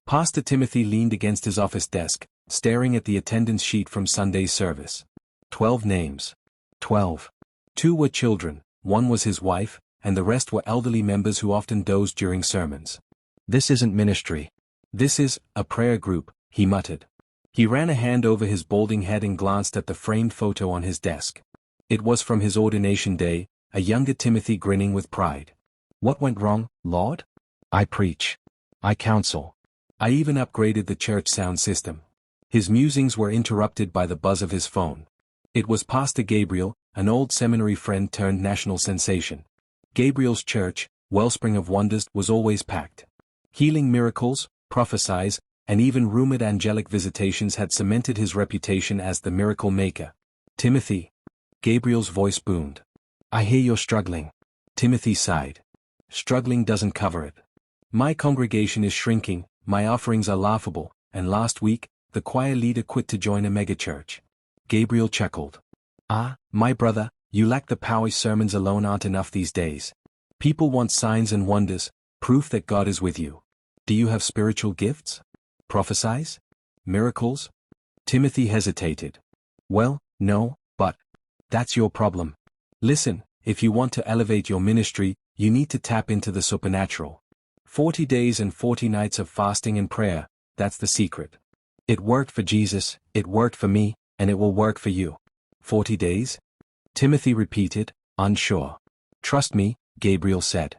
Pastor Timothy leaned against his office desk, staring at the attendance sheet from Sunday's service. 12 names. 12. 2 were children, 1 was his wife, and the rest were elderly members who often dozed during sermons. This isn't ministry. This is a prayer group, he muttered. He ran a hand over his balding head and glanced at the framed photo on his desk. It was from his ordination day, a younger Timothy grinning with pride. What went wrong, Lord? I preach. I counsel. I even upgraded the church sound system. His musings were interrupted by the buzz of his phone. It was Pastor Gabriel, an old seminary friend turned national sensation. Gabriel's church, Wellspring of Wonders, was always packed. Healing miracles, prophecies, and even rumored angelic visitations had cemented his reputation as the miracle maker. Timothy. Gabriel's voice boomed. I hear you're struggling. Timothy sighed. Struggling doesn't cover it. My congregation is shrinking, my offerings are laughable, and last week, the choir leader quit to join a megachurch. Gabriel chuckled. Ah, my brother, you lack the power. Sermons alone aren't enough these days. People want signs and wonders, proof that God is with you. Do you have spiritual gifts? Prophesies? Miracles? Timothy hesitated. Well, no, but that's your problem. Listen, if you want to elevate your ministry, you need to tap into the supernatural. 40 days and 40 nights of fasting and prayer, that's the secret. It worked for Jesus, it worked for me, and it will work for you. 40 days? Timothy repeated, unsure. Trust me, Gabriel said.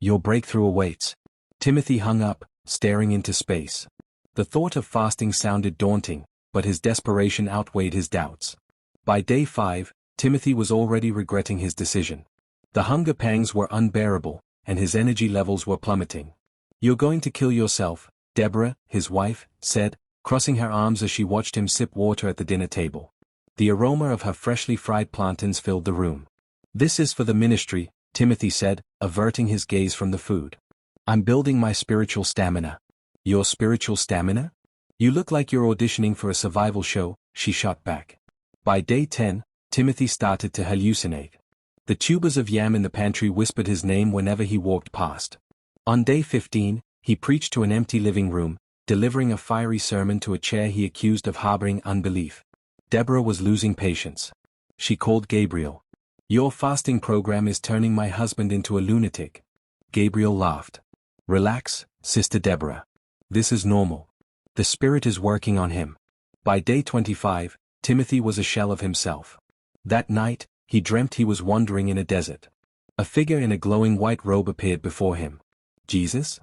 Your breakthrough awaits. Timothy hung up, staring into space. The thought of fasting sounded daunting, but his desperation outweighed his doubts. By day 5, Timothy was already regretting his decision. The hunger pangs were unbearable, and his energy levels were plummeting. You're going to kill yourself, Deborah, his wife, said, crossing her arms as she watched him sip water at the dinner table. The aroma of her freshly fried plantains filled the room. This is for the ministry, Timothy said, averting his gaze from the food. I'm building my spiritual stamina. Your spiritual stamina? You look like you're auditioning for a survival show, she shot back. By day 10, Timothy started to hallucinate. The tubers of yam in the pantry whispered his name whenever he walked past. On day 15, he preached to an empty living room, delivering a fiery sermon to a chair he accused of harboring unbelief. Deborah was losing patience. She called Gabriel. Your fasting program is turning my husband into a lunatic. Gabriel laughed. Relax, Sister Deborah. This is normal. The Spirit is working on him. By day 25, Timothy was a shell of himself. That night, he dreamt he was wandering in a desert. A figure in a glowing white robe appeared before him. Jesus?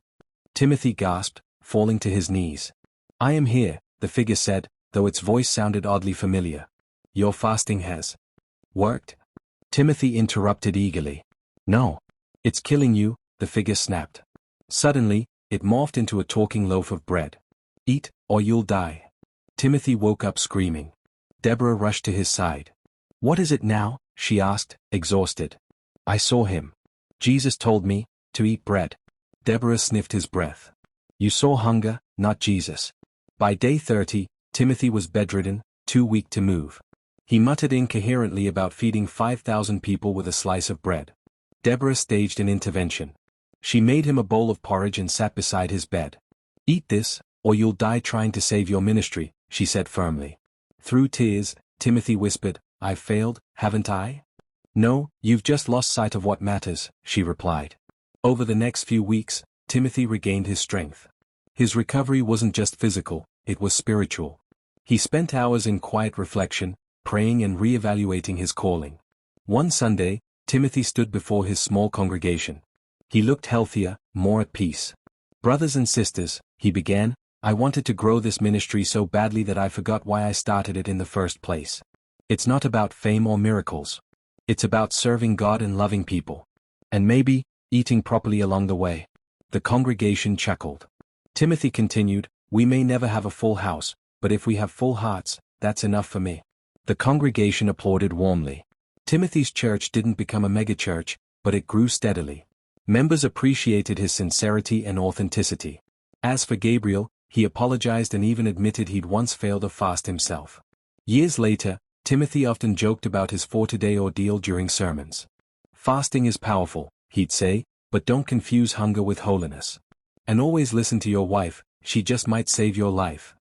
Timothy gasped, falling to his knees. I am here, the figure said, though its voice sounded oddly familiar. Your fasting has worked? Timothy interrupted eagerly. No. It's killing you, the figure snapped. Suddenly, it morphed into a talking loaf of bread. Eat, or you'll die. Timothy woke up screaming. Deborah rushed to his side. What is it now? She asked, exhausted. I saw him. Jesus told me to eat bread. Deborah sniffed his breath. You saw hunger, not Jesus. By day 30, Timothy was bedridden, too weak to move. He muttered incoherently about feeding 5,000 people with a slice of bread. Deborah staged an intervention. She made him a bowl of porridge and sat beside his bed. Eat this, or you'll die trying to save your ministry, she said firmly. Through tears, Timothy whispered, I've failed, haven't I? No, you've just lost sight of what matters, she replied. Over the next few weeks, Timothy regained his strength. His recovery wasn't just physical, it was spiritual. He spent hours in quiet reflection, praying and re-evaluating his calling. One Sunday, Timothy stood before his small congregation. He looked healthier, more at peace. Brothers and sisters, he began, I wanted to grow this ministry so badly that I forgot why I started it in the first place. It's not about fame or miracles. It's about serving God and loving people. And maybe, eating properly along the way. The congregation chuckled. Timothy continued, we may never have a full house, but if we have full hearts, that's enough for me. The congregation applauded warmly. Timothy's church didn't become a megachurch, but it grew steadily. Members appreciated his sincerity and authenticity. As for Gabriel, he apologized and even admitted he'd once failed a fast himself. Years later, Timothy often joked about his 40-day ordeal during sermons. Fasting is powerful, he'd say, but don't confuse hunger with holiness. And always listen to your wife, she just might save your life.